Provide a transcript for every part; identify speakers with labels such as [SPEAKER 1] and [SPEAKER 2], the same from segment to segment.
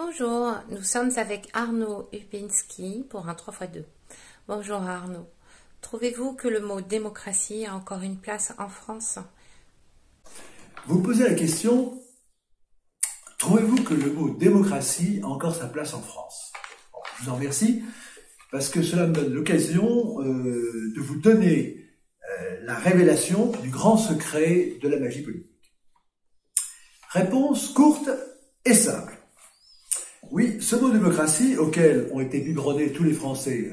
[SPEAKER 1] Bonjour, nous sommes avec Arnaud Upinski pour un 3x2. Bonjour Arnaud, trouvez-vous que le mot démocratie a encore une place en France?
[SPEAKER 2] Vous me posez la question, trouvez-vous que le mot démocratie a encore sa place en France? Bon, je vous en remercie, parce que cela me donne l'occasion de vous donner la révélation du grand secret de la magie politique. Réponse courte et simple. Oui, ce mot démocratie, auquel ont été biberonnés tous les Français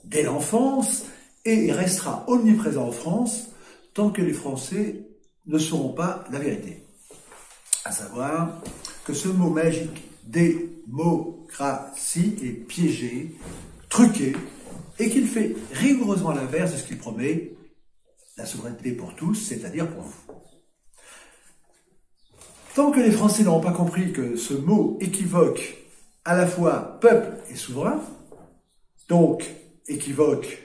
[SPEAKER 2] dès l'enfance, et il restera omniprésent en France tant que les Français ne sauront pas la vérité. À savoir que ce mot magique démocratie est piégé, truqué, et qu'il fait rigoureusement l'inverse de ce qu'il promet, la souveraineté pour tous, c'est-à-dire pour vous. Tant que les Français n'auront pas compris que ce mot équivoque à la fois peuple et souverain, donc équivoque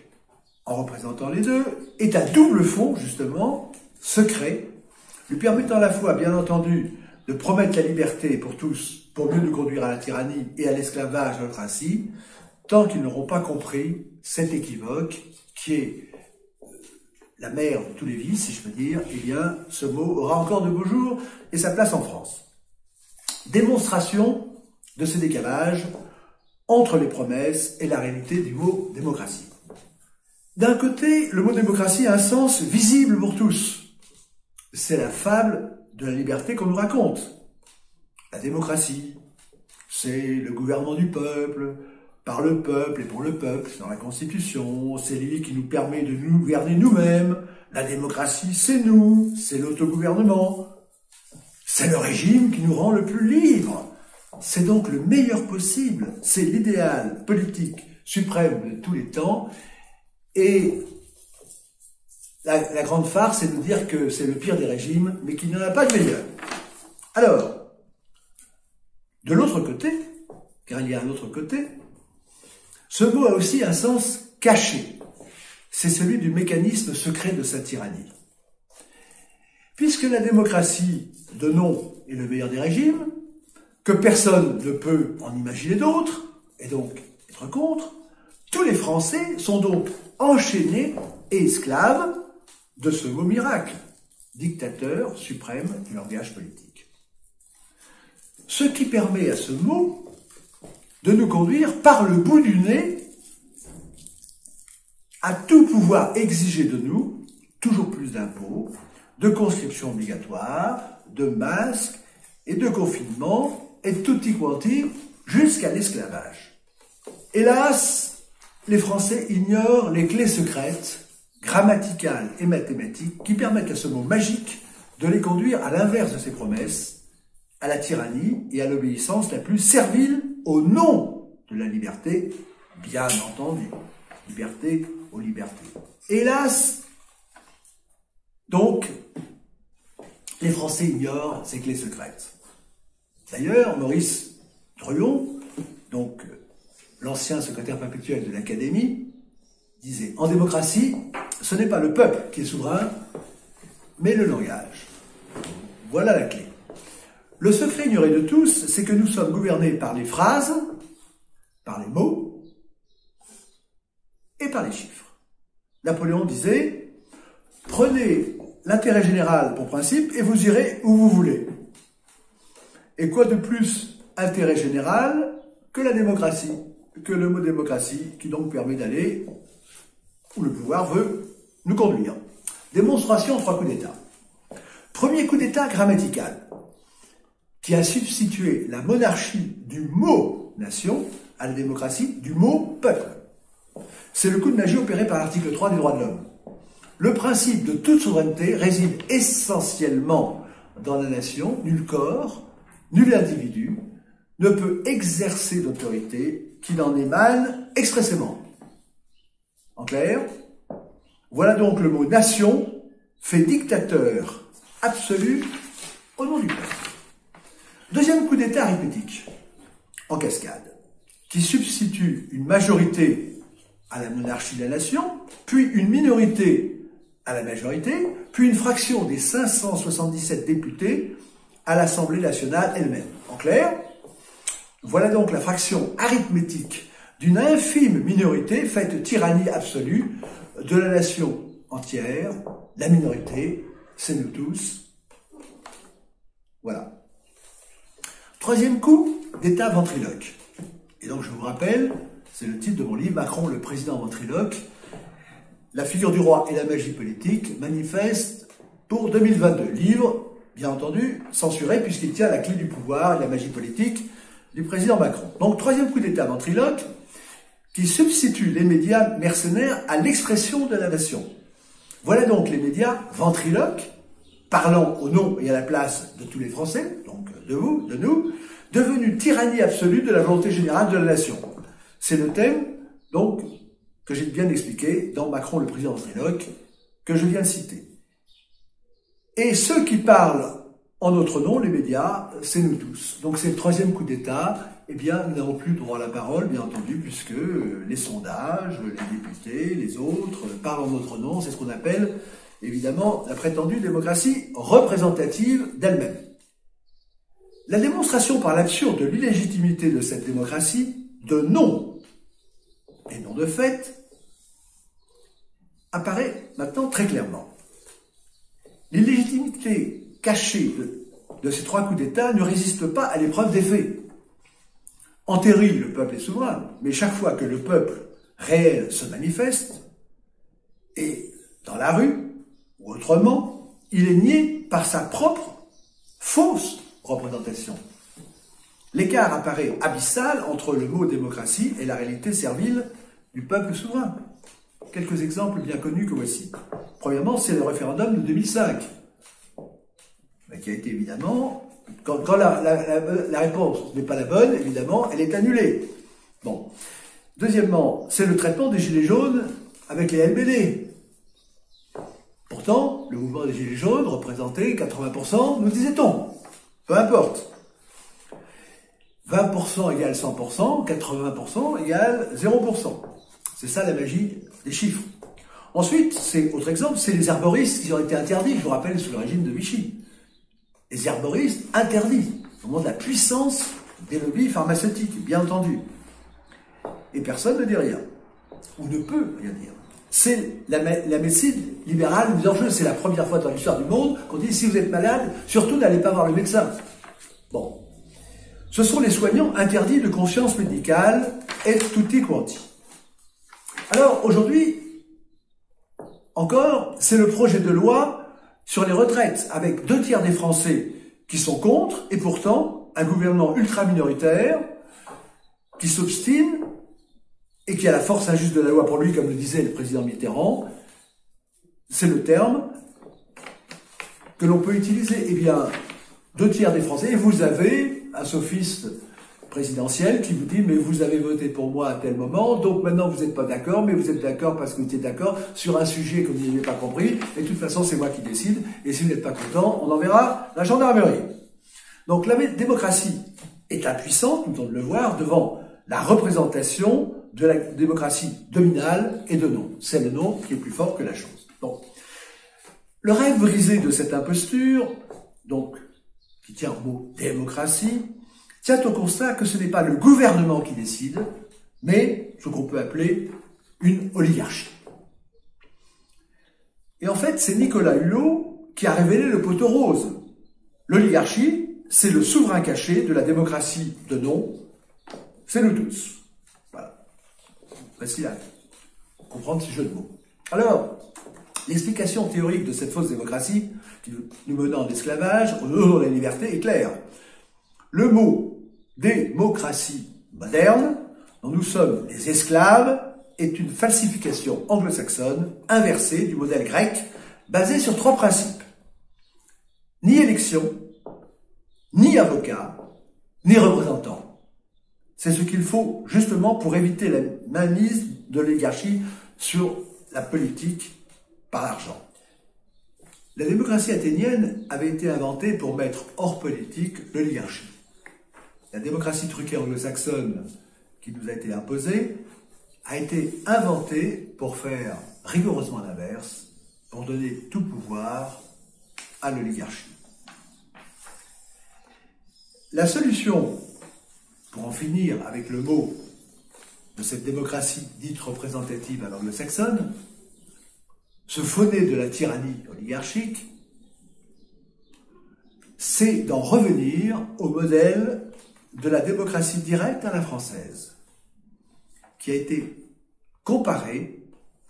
[SPEAKER 2] en représentant les deux, est à double fond, justement, secret, lui permettant à la fois, bien entendu, de promettre la liberté pour tous, pour mieux nous conduire à la tyrannie et à l'esclavage ainsi, tant qu'ils n'auront pas compris cet équivoque qui est la mère de tous les vices, si je peux dire, eh bien, ce mot aura encore de beaux jours et sa place en France. Démonstration de ce décalage entre les promesses et la réalité du mot démocratie. D'un côté, le mot démocratie a un sens visible pour tous. C'est la fable de la liberté qu'on nous raconte. La démocratie, c'est le gouvernement du peuple, par le peuple et pour le peuple, c'est dans la Constitution, c'est lui qui nous permet de nous gouverner nous-mêmes. La démocratie, c'est nous, c'est l'autogouvernement. C'est le régime qui nous rend le plus libre. C'est donc le meilleur possible, c'est l'idéal politique suprême de tous les temps. Et la grande farce, c'est de dire que c'est le pire des régimes, mais qu'il n'y en a pas de meilleur. Alors, de l'autre côté, car il y a un autre côté, ce mot a aussi un sens caché. C'est celui du mécanisme secret de sa tyrannie. Puisque la démocratie de nom est le meilleur des régimes, que personne ne peut en imaginer d'autres, et donc être contre, tous les Français sont donc enchaînés et esclaves de ce mot miracle, dictateur suprême du langage politique. Ce qui permet à ce mot de nous conduire par le bout du nez à tout pouvoir exiger de nous toujours plus d'impôts, de conscription obligatoire, de masques et de confinement et tutti quanti jusqu'à l'esclavage. Hélas, les Français ignorent les clés secrètes, grammaticales et mathématiques qui permettent à ce mot magique de les conduire à l'inverse de ses promesses, à la tyrannie et à l'obéissance la plus servile au nom de la liberté, bien entendu. Liberté aux libertés. Hélas, donc, les Français ignorent ces clés secrètes. D'ailleurs, Maurice Druon, donc l'ancien secrétaire perpétuel de l'Académie, disait « En démocratie, ce n'est pas le peuple qui est souverain, mais le langage. » Voilà la clé. Le secret ignoré de tous, c'est que nous sommes gouvernés par les phrases, par les mots et par les chiffres. Napoléon disait « Prenez l'intérêt général pour principe et vous irez où vous voulez. » Et quoi de plus intérêt général que la démocratie, que le mot démocratie, qui donc permet d'aller où le pouvoir veut nous conduire. Démonstration en 3 coups d'État. Premier coup d'État grammatical, qui a substitué la monarchie du mot nation à la démocratie du mot peuple. C'est le coup de magie opéré par l'article 3 des droits de l'homme. Le principe de toute souveraineté réside essentiellement dans la nation. Nul corps, nul individu ne peut exercer d'autorité qui n'en émane expressément. En clair, voilà donc le mot nation fait dictateur absolu au nom du peuple. Deuxième coup d'État arithmétique, en cascade, qui substitue une majorité à la monarchie de la nation, puis une minorité à la majorité, puis une fraction des 577 députés à l'Assemblée nationale elle-même. En clair, Voilà donc la fraction arithmétique d'une infime minorité faite tyrannie absolue de la nation entière. La minorité, c'est nous tous. Voilà. Troisième coup d'État ventriloque. Et donc je vous rappelle, c'est le titre de mon livre, Macron, le président ventriloque, la figure du roi et la magie politique, manifeste pour 2022. Livre, bien entendu, censuré puisqu'il tient la clé du pouvoir et de la magie politique du président Macron. Donc troisième coup d'État ventriloque, qui substitue les médias mercenaires à l'expression de la nation. Voilà donc les médias ventriloques, parlant au nom et à la place de tous les Français, donc de vous, de nous, devenus tyrannie absolue de la volonté générale de la nation. C'est le thème, donc, que j'ai bien expliqué dans Macron, le président ventriloque, que je viens de citer. Et ceux qui parlent en notre nom, les médias, c'est nous tous. Donc c'est le troisième coup d'État. Eh bien, nous n'avons plus droit à la parole, bien entendu, puisque les sondages, les députés, les autres parlent en notre nom. C'est ce qu'on appelle, évidemment, la prétendue démocratie représentative d'elle-même. La démonstration par l'absurde de l'illégitimité de cette démocratie, de nom et non de fait, apparaît maintenant très clairement. L'illégitimité cachée de ces trois coups d'État ne résiste pas à l'épreuve des faits. En théorie, le peuple est souverain, mais chaque fois que le peuple réel se manifeste, et dans la rue, ou autrement, il est nié par sa propre fausse représentation. L'écart apparaît abyssal entre le mot démocratie et la réalité servile du peuple souverain. Quelques exemples bien connus que voici. Premièrement, c'est le référendum de 2005, qui a été évidemment, quand la réponse n'est pas la bonne, évidemment, elle est annulée. Bon. Deuxièmement, c'est le traitement des Gilets jaunes avec les LBD. Pourtant, le mouvement des Gilets jaunes représentait 80%, nous disait-on. Peu importe. 20% égale 100%, 80% égale 0%. C'est ça la magie des chiffres. Ensuite, autre exemple, c'est les herboristes qui ont été interdits, je vous rappelle, sous le régime de Vichy. Les herboristes interdits, au moment de la puissance des lobbies pharmaceutiques, bien entendu. Et personne ne dit rien, ou ne peut rien dire. C'est la médecine libérale mise en jeu. C'est la première fois dans l'histoire du monde qu'on dit si vous êtes malade, surtout n'allez pas voir le médecin. Bon. Ce sont les soignants interdits de conscience médicale et tutti quanti. Alors aujourd'hui, encore, c'est le projet de loi sur les retraites, avec 2/3 des Français qui sont contre, et pourtant un gouvernement ultra-minoritaire qui s'obstine et qui a la force injuste de la loi pour lui, comme le disait le président Mitterrand. C'est le terme que l'on peut utiliser. Eh bien, 2/3 des Français, et vous avez un sophiste présidentiel qui vous dit « mais vous avez voté pour moi à tel moment, donc maintenant vous n'êtes pas d'accord, mais vous êtes d'accord parce que vous étiez d'accord sur un sujet que vous n'avez pas compris, et de toute façon c'est moi qui décide, et si vous n'êtes pas content, on enverra la gendarmerie. » Donc la démocratie est impuissante, nous venons de le voir, devant la représentation de la démocratie dominale et de nom. C'est le nom qui est plus fort que la chose. Donc, le rêve brisé de cette imposture, donc, qui tient au mot démocratie, tient au constat que ce n'est pas le gouvernement qui décide, mais ce qu'on peut appeler une oligarchie. Et en fait, c'est Nicolas Hulot qui a révélé le poteau rose. L'oligarchie, c'est le souverain caché de la démocratie de nom, c'est nous tous. Voilà. Facile à comprendre ce jeu de mots. Alors, l'explication théorique de cette fausse démocratie, qui nous menant à l'esclavage, au nom de la liberté, est claire. Le mot démocratie moderne, dont nous sommes les esclaves, est une falsification anglo-saxonne inversée du modèle grec, basé sur 3 principes. Ni élection, ni avocat, ni représentant. C'est ce qu'il faut justement pour éviter la mainmise de l'oligarchie sur la politique par l'argent. La démocratie athénienne avait été inventée pour mettre hors politique l'oligarchie. La démocratie truquée anglo-saxonne qui nous a été imposée a été inventée pour faire rigoureusement l'inverse, pour donner tout pouvoir à l'oligarchie. La solution pour en finir avec le mot de cette démocratie dite représentative à l'anglo-saxonne, se fauner de la tyrannie oligarchique, c'est d'en revenir au modèle de la démocratie directe à la française, qui a été comparé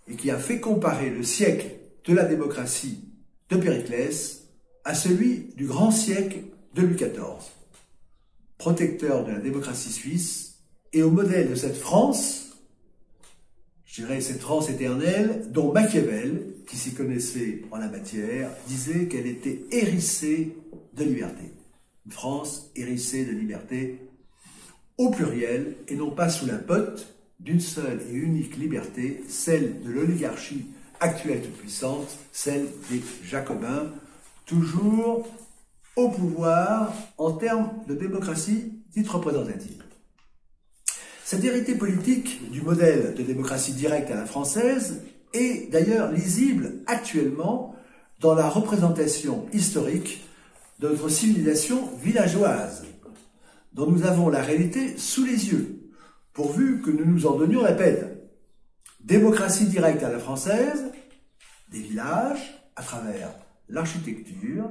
[SPEAKER 2] et qui a fait comparer le siècle de la démocratie de Périclès à celui du grand siècle de Louis XIV, protecteur de la démocratie suisse, et au modèle de cette France, je dirais cette France éternelle, dont Machiavel, qui s'y connaissait en la matière, disait qu'elle était hérissée de liberté. Une France hérissée de liberté au pluriel et non pas sous la botte d'une seule et unique liberté, celle de l'oligarchie actuelle toute puissante, celle des Jacobins, toujours au pouvoir en termes de démocratie dite représentative. Cette vérité politique du modèle de démocratie directe à la française est d'ailleurs lisible actuellement dans la représentation historique de notre civilisation villageoise, dont nous avons la réalité sous les yeux, pourvu que nous nous en donnions la peine. Démocratie directe à la française, des villages à travers l'architecture,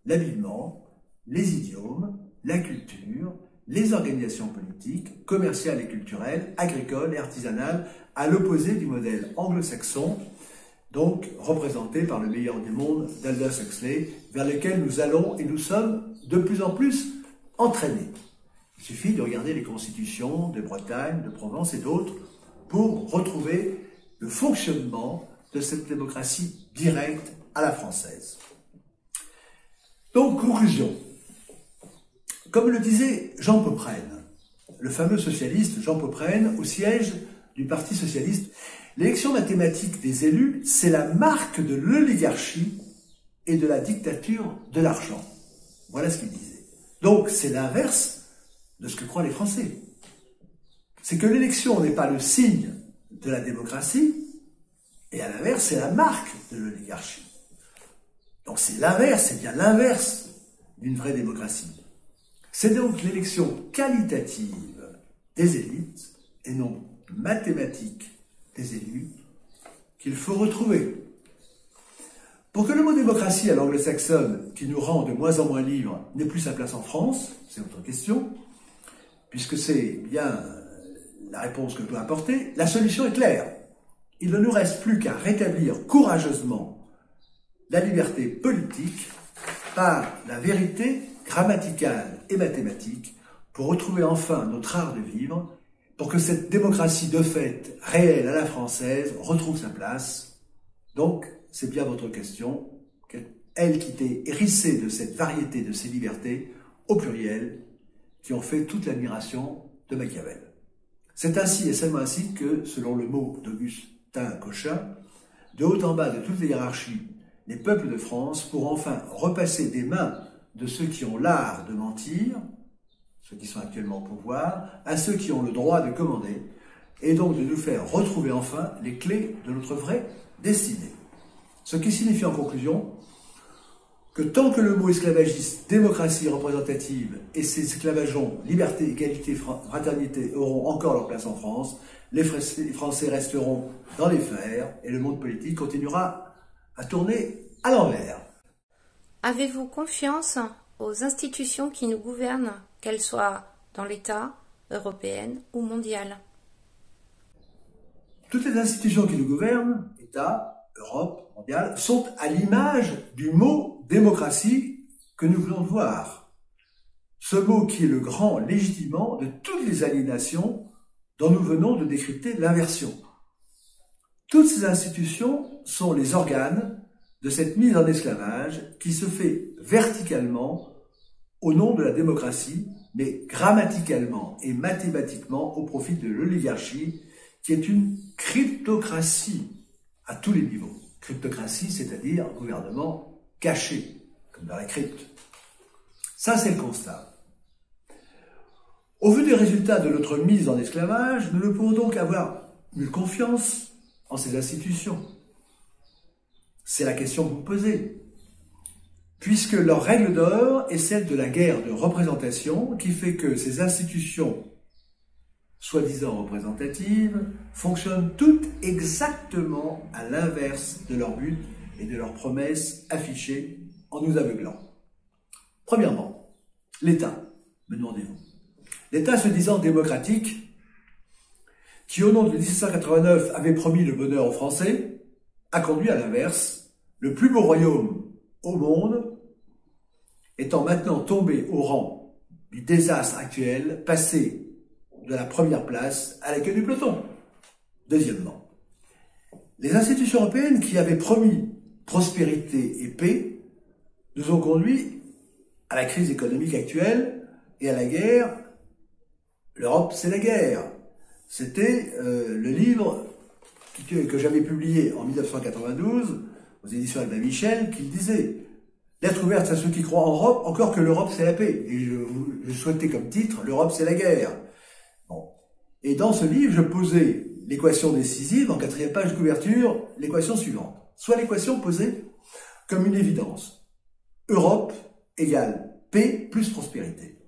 [SPEAKER 2] l'habillement, les idiomes, la culture, les organisations politiques, commerciales et culturelles, agricoles et artisanales, à l'opposé du modèle anglo-saxon, donc représenté par le meilleur du monde d'Aldous Huxley, vers lequel nous allons et nous sommes de plus en plus entraînés. Il suffit de regarder les constitutions de Bretagne, de Provence et d'autres pour retrouver le fonctionnement de cette démocratie directe à la française. Donc, conclusion. Comme le disait Jean Poprennes, le fameux socialiste Jean Poprennes, au siège du Parti socialiste, l'élection mathématique des élus, c'est la marque de l'oligarchie et de la dictature de l'argent. Voilà ce qu'il disait. Donc, c'est l'inverse de ce que croient les Français. C'est que l'élection n'est pas le signe de la démocratie, et à l'inverse, c'est la marque de l'oligarchie. Donc c'est l'inverse, c'est bien l'inverse d'une vraie démocratie. C'est donc l'élection qualitative des élites, et non mathématique des élus, qu'il faut retrouver. Pour que le mot démocratie à l'anglo-saxonne, qui nous rend de moins en moins libres, n'ait plus sa place en France, c'est votre question, puisque c'est bien la réponse que je dois apporter, la solution est claire. Il ne nous reste plus qu'à rétablir courageusement la liberté politique par la vérité grammaticale et mathématique pour retrouver enfin notre art de vivre, pour que cette démocratie de fait réelle à la française retrouve sa place. Donc, c'est bien votre question, elle qui était hérissée de cette variété de ces libertés, au pluriel, qui ont fait toute l'admiration de Machiavel. C'est ainsi et seulement ainsi que, selon le mot d'Augustin Cochin, de haut en bas de toutes les hiérarchies, les peuples de France pourront enfin repasser des mains de ceux qui ont l'art de mentir, ceux qui sont actuellement au pouvoir, à ceux qui ont le droit de commander, et donc de nous faire retrouver enfin les clés de notre vraie destinée. Ce qui signifie en conclusion que tant que le mot esclavagiste, démocratie représentative et ses esclavageons, liberté, égalité, fraternité auront encore leur place en France, les Français resteront dans les fers et le monde politique continuera à tourner à l'envers.
[SPEAKER 1] Avez-vous confiance aux institutions qui nous gouvernent, qu'elles soient dans l'État, européennes ou mondiales?
[SPEAKER 2] Toutes les institutions qui nous gouvernent, État, Europe, mondiale, sont à l'image du mot démocratie que nous voulons voir. Ce mot qui est le grand légitimant de toutes les aliénations dont nous venons de décrypter l'inversion. Toutes ces institutions sont les organes de cette mise en esclavage qui se fait verticalement au nom de la démocratie, mais grammaticalement et mathématiquement au profit de l'oligarchie, qui est une cryptocratie à tous les niveaux. Cryptocratie, c'est-à-dire gouvernement caché, comme dans la crypte. Ça, c'est le constat. Au vu des résultats de notre mise en esclavage, nous ne pouvons donc avoir nulle confiance en ces institutions. C'est la question que vous posez. Puisque leur règle d'or est celle de la guerre de représentation qui fait que ces institutions soi-disant représentatives, fonctionnent toutes exactement à l'inverse de leur but et de leurs promesses affichées en nous aveuglant. Premièrement, l'État, me demandez-vous. L'État se disant démocratique, qui au nom de 1789 avait promis le bonheur aux Français, a conduit à l'inverse, le plus beau royaume au monde étant maintenant tombé au rang du désastre actuel, passé de la première place à la queue du peloton. Deuxièmement, les institutions européennes qui avaient promis prospérité et paix nous ont conduits à la crise économique actuelle et à la guerre. L'Europe, c'est la guerre. C'était le livre que j'avais publié en 1992 aux éditions Albin Michel qui le disait. Lettre ouverte à ceux qui croient en Europe, encore que l'Europe c'est la paix. Et je souhaitais comme titre, l'Europe c'est la guerre. Bon. Et dans ce livre, je posais l'équation décisive, en 4e page de couverture, l'équation suivante. Soit l'équation posée comme une évidence. Europe égale paix plus prospérité.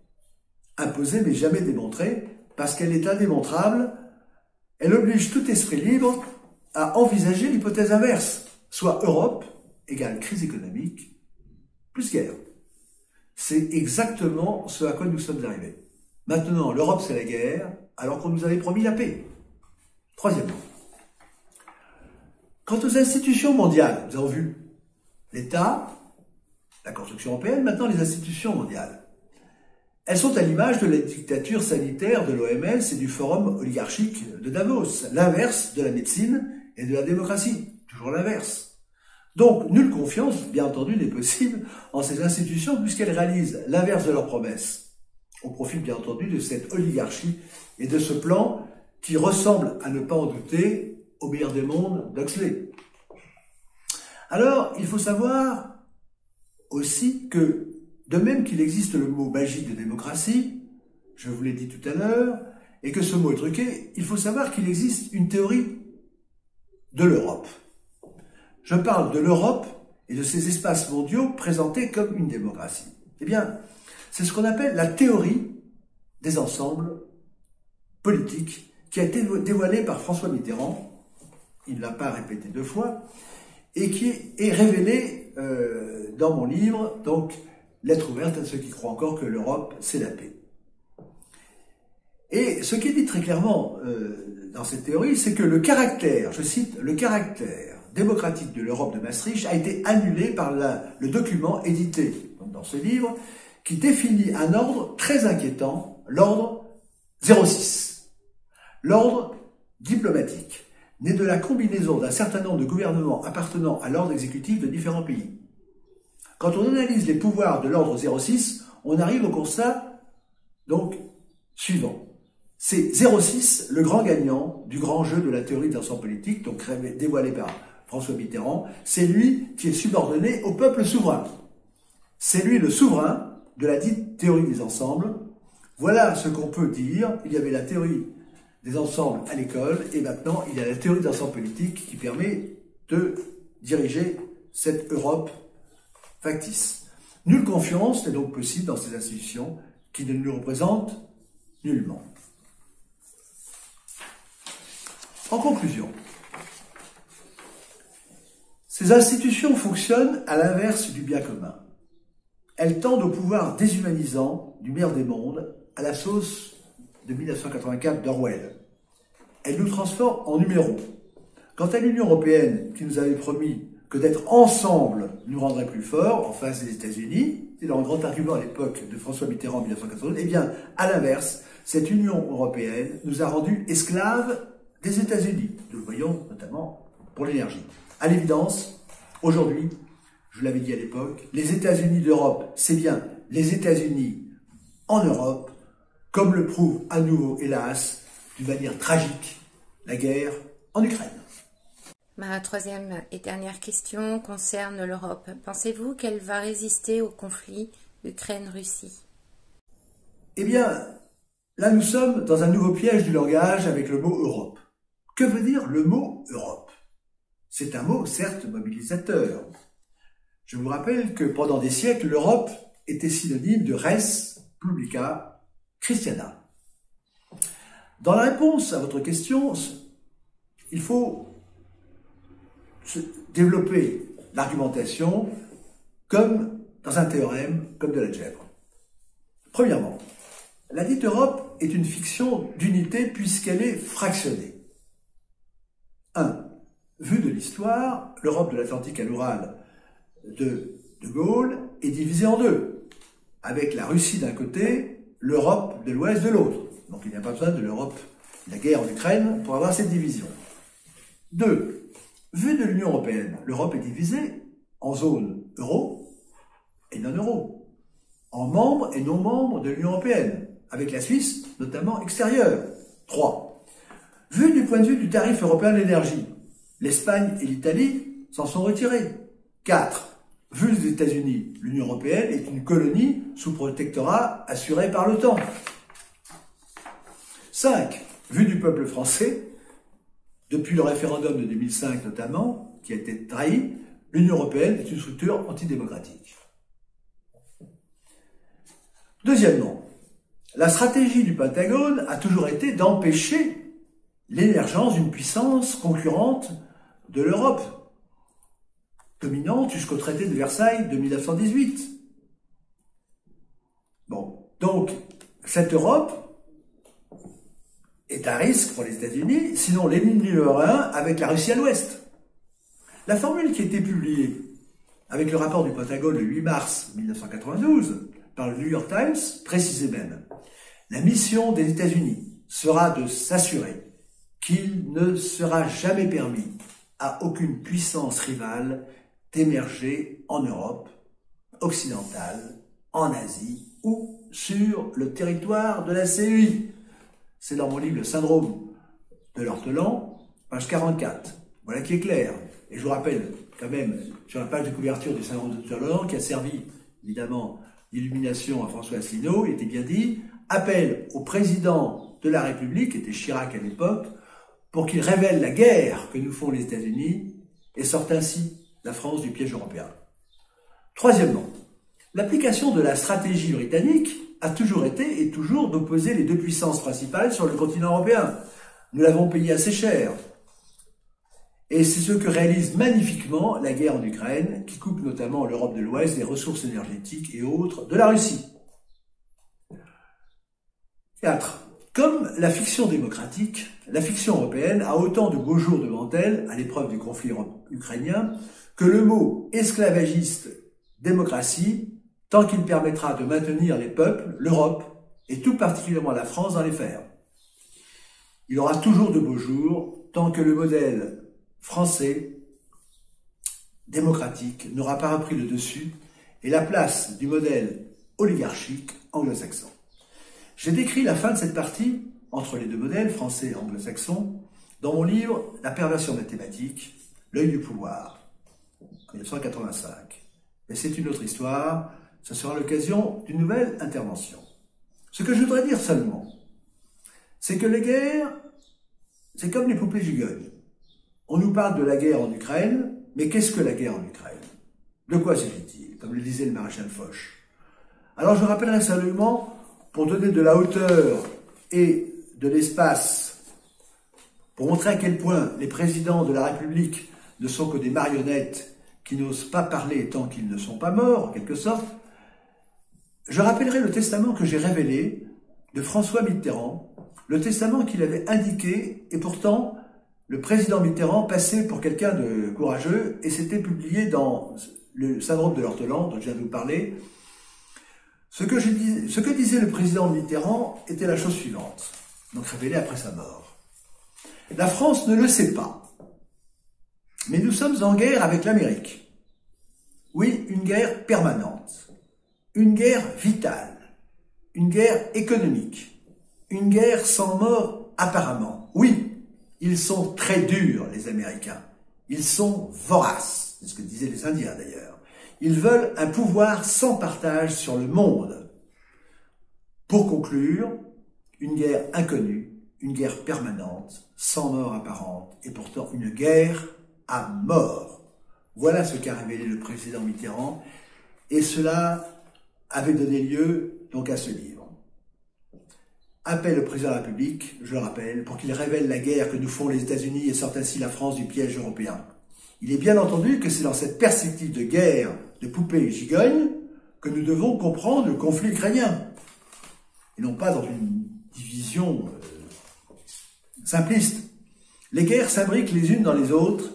[SPEAKER 2] Imposée mais jamais démontrée, parce qu'elle est indémontrable, elle oblige tout esprit libre à envisager l'hypothèse inverse, soit Europe égale crise économique plus guerre. C'est exactement ce à quoi nous sommes arrivés. Maintenant, l'Europe c'est la guerre, alors qu'on nous avait promis la paix. Troisièmement, quant aux institutions mondiales, nous avons vu l'État, la construction européenne, maintenant les institutions mondiales. Elles sont à l'image de la dictature sanitaire de l'OMS et du forum oligarchique de Davos, l'inverse de la médecine et de la démocratie, toujours l'inverse. Donc, nulle confiance, bien entendu, n'est possible en ces institutions puisqu'elles réalisent l'inverse de leurs promesses, au profit, bien entendu, de cette oligarchie et de ce plan qui ressemble, à ne pas en douter, au meilleur des mondes d'Huxley. Alors, il faut savoir aussi que, de même qu'il existe le mot magique de démocratie, je vous l'ai dit tout à l'heure, et que ce mot est truqué, il faut savoir qu'il existe une théorie de l'Europe. Je parle de l'Europe et de ces espaces mondiaux présentés comme une démocratie. Eh bien, c'est ce qu'on appelle la théorie des ensembles politiques qui a été dévoilée par François Mitterrand, il ne l'a pas répété 2 fois, et qui est révélée dans mon livre, donc lettre ouverte à ceux qui croient encore que l'Europe, c'est la paix. Et ce qui est dit très clairement dans cette théorie, c'est que le caractère, je cite, le caractère démocratique de l'Europe de Maastricht a été annulé par le document édité dans ce livre qui définit un ordre très inquiétant, l'ordre 06. L'ordre diplomatique, né de la combinaison d'un certain nombre de gouvernements appartenant à l'ordre exécutif de différents pays. Quand on analyse les pouvoirs de l'ordre 06, on arrive au constat donc suivant. C'est 06 le grand gagnant du grand jeu de la théorie des ensembles politiques, donc dévoilé par François Mitterrand. C'est lui qui est subordonné au peuple souverain. C'est lui le souverain de la dite théorie des ensembles. Voilà ce qu'on peut dire. Il y avait la théorie des ensembles à l'école et maintenant il y a la théorie des ensembles politiques qui permet de diriger cette Europe factice. Nulle confiance n'est donc possible dans ces institutions qui ne nous représentent nullement. En conclusion, ces institutions fonctionnent à l'inverse du bien commun. Elles tendent au pouvoir déshumanisant du meilleur des mondes à la sauce de 1984 d'Orwell. Elles nous transforment en numéros. Quant à l'Union européenne qui nous avait promis que d'être ensemble nous rendrait plus forts en face des États-Unis, c'est leur grand argument à l'époque de François Mitterrand en 1992, eh bien, à l'inverse, cette Union européenne nous a rendus esclaves des États-Unis. Nous le voyons notamment pour l'énergie. À l'évidence, aujourd'hui, je l'avais dit à l'époque, les États-Unis d'Europe, c'est bien les États-Unis en Europe, comme le prouve à nouveau, hélas, d'une manière tragique, la guerre en Ukraine.
[SPEAKER 1] Ma troisième et dernière question concerne l'Europe. Pensez-vous qu'elle va résister au conflit Ukraine-Russie?
[SPEAKER 2] Eh bien, là nous sommes dans un nouveau piège du langage avec le mot Europe. Que veut dire le mot Europe? C'est un mot, certes, mobilisateur. Je vous rappelle que pendant des siècles, l'Europe était synonyme de res publica Christiana. Dans la réponse à votre question, il faut développer l'argumentation comme dans un théorème, comme de l'algèbre. Premièrement, la dite Europe est une fiction d'unité puisqu'elle est fractionnée. 1. Vu de l'histoire, l'Europe de l'Atlantique à l'Oural de Gaulle est divisée en deux, avec la Russie d'un côté, l'Europe de l'Ouest de l'autre. Donc il n'y a pas besoin de l'Europe, de la guerre en Ukraine pour avoir cette division. 2. Vu de l'Union européenne, l'Europe est divisée en zone euro et non euro, en membres et non membres de l'Union européenne, avec la Suisse notamment extérieure. 3. Vu du point de vue du tarif européen de l'énergie, l'Espagne et l'Italie s'en sont retirés. 4. Vu des États-Unis, l'Union européenne est une colonie sous protectorat assuré par l'OTAN. 5. Vu du peuple français, depuis le référendum de 2005 notamment, qui a été trahi, l'Union européenne est une structure antidémocratique. Deuxièmement, la stratégie du Pentagone a toujours été d'empêcher l'émergence d'une puissance concurrente de l'Europe, dominante jusqu'au traité de Versailles de 1918. Bon, donc, cette Europe est un risque pour les États-Unis, sinon l'ennemi numéro un avec la Russie à l'ouest. La formule qui a été publiée avec le rapport du Pentagone le 8 mars 1992 par le New York Times précisait même: la mission des États-Unis sera de s'assurer qu'il ne sera jamais permis à aucune puissance rivale d'émerger en Europe occidentale, en Asie ou sur le territoire de la CEI. C'est dans mon livre Le syndrome de l'ortolan, page 44. Voilà qui est clair. Et je vous rappelle quand même, sur la page de couverture du syndrome de l'ortolan, qui a servi évidemment d'illumination à François Asselineau, il était bien dit: appel au président de la République, qui était Chirac à l'époque, pour qu'il révèle la guerre que nous font les États-Unis et sorte ainsi la France du piège européen. Troisièmement, l'application de la stratégie britannique a toujours été et toujours d'opposer les deux puissances principales sur le continent européen. Nous l'avons payé assez cher. Et c'est ce que réalise magnifiquement la guerre en Ukraine, qui coupe notamment l'Europe de l'Ouest des ressources énergétiques et autres de la Russie. 4. Comme la fiction démocratique, la fiction européenne a autant de beaux jours devant elle, à l'épreuve du conflit ukrainien, que le mot esclavagiste démocratie, tant qu'il permettra de maintenir les peuples, l'Europe, et tout particulièrement la France, dans les fers. Il aura toujours de beaux jours, tant que le modèle français, démocratique, n'aura pas repris le dessus, et la place du modèle oligarchique anglo-saxon. J'ai décrit la fin de cette partie, entre les deux modèles, français et anglo-saxon, dans mon livre « La perversion mathématique, l'œil du pouvoir », en 1985. Mais c'est une autre histoire, ce sera l'occasion d'une nouvelle intervention. Ce que je voudrais dire seulement, c'est que les guerres, c'est comme les poupées gigognes. On nous parle de la guerre en Ukraine, mais qu'est-ce que la guerre en Ukraine? De quoi s'agit-il? Comme le disait le maréchal Foch. Alors je rappellerai seulement, pour donner de la hauteur et de l'espace, pour montrer à quel point les présidents de la République ne sont que des marionnettes qui n'osent pas parler tant qu'ils ne sont pas morts, en quelque sorte, je rappellerai le testament que j'ai révélé de François Mitterrand, le testament qu'il avait indiqué, et pourtant le président Mitterrand passait pour quelqu'un de courageux, et c'était publié dans le syndrome de l'ortolan, dont je viens de vous parler. Ce que disait le président Mitterrand était la chose suivante, donc révélé après sa mort. La France ne le sait pas, mais nous sommes en guerre avec l'Amérique. Oui, une guerre permanente, une guerre vitale, une guerre économique, une guerre sans mort apparemment. Oui, ils sont très durs, les Américains. Ils sont voraces, c'est ce que disaient les Indiens d'ailleurs. Ils veulent un pouvoir sans partage sur le monde. Pour conclure, une guerre inconnue, une guerre permanente, sans mort apparente, et pourtant une guerre à mort. Voilà ce qu'a révélé le président Mitterrand, et cela avait donné lieu donc à ce livre. appelle le président de la République, je le rappelle, pour qu'il révèle la guerre que nous font les États-Unis et sorte ainsi la France du piège européen. Il est bien entendu que c'est dans cette perspective de guerre de poupées gigognes que nous devons comprendre le conflit ukrainien, et non pas dans une division simpliste. Les guerres s'imbriquent les unes dans les autres,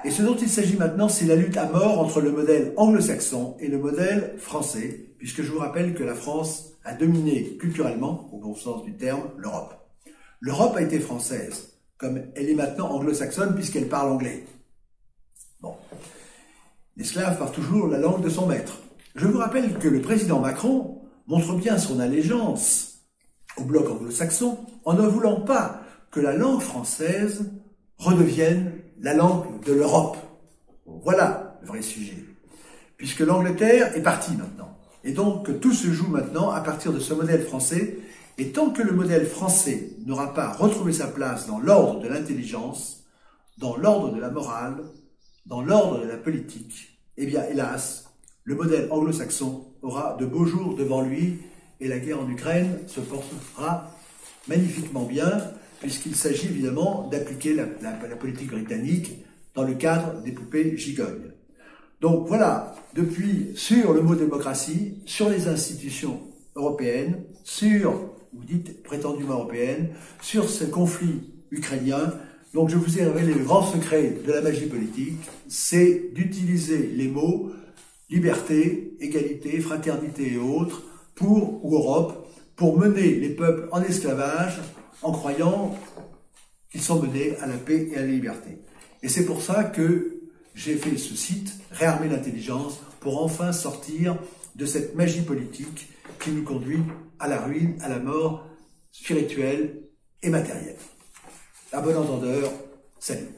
[SPEAKER 2] et ce dont il s'agit maintenant, c'est la lutte à mort entre le modèle anglo-saxon et le modèle français, puisque je vous rappelle que la France a dominé culturellement, au bon sens du terme, l'Europe. L'Europe a été française, comme elle est maintenant anglo-saxonne puisqu'elle parle anglais. Bon. L'esclave parle toujours la langue de son maître. Je vous rappelle que le président Macron montre bien son allégeance au bloc anglo-saxon en ne voulant pas que la langue française redevienne la langue de l'Europe. Voilà le vrai sujet. Puisque l'Angleterre est partie maintenant. Et donc, tout se joue maintenant à partir de ce modèle français. Et tant que le modèle français n'aura pas retrouvé sa place dans l'ordre de l'intelligence, dans l'ordre de la morale, dans l'ordre de la politique, eh bien, hélas, le modèle anglo-saxon aura de beaux jours devant lui et la guerre en Ukraine se portera magnifiquement bien, puisqu'il s'agit évidemment d'appliquer la politique britannique dans le cadre des poupées gigognes. Donc voilà, depuis, sur le mot démocratie, sur les institutions européennes, sur, vous dites prétendument européennes, sur ce conflit ukrainien. Donc je vous ai révélé le grand secret de la magie politique, c'est d'utiliser les mots liberté, égalité, fraternité et autres ou Europe, pour mener les peuples en esclavage en croyant qu'ils sont menés à la paix et à la liberté. Et c'est pour ça que j'ai fait ce site, Réarmer l'intelligence, pour enfin sortir de cette magie politique qui nous conduit à la ruine, à la mort spirituelle et matérielle. À bon entendeur, salut.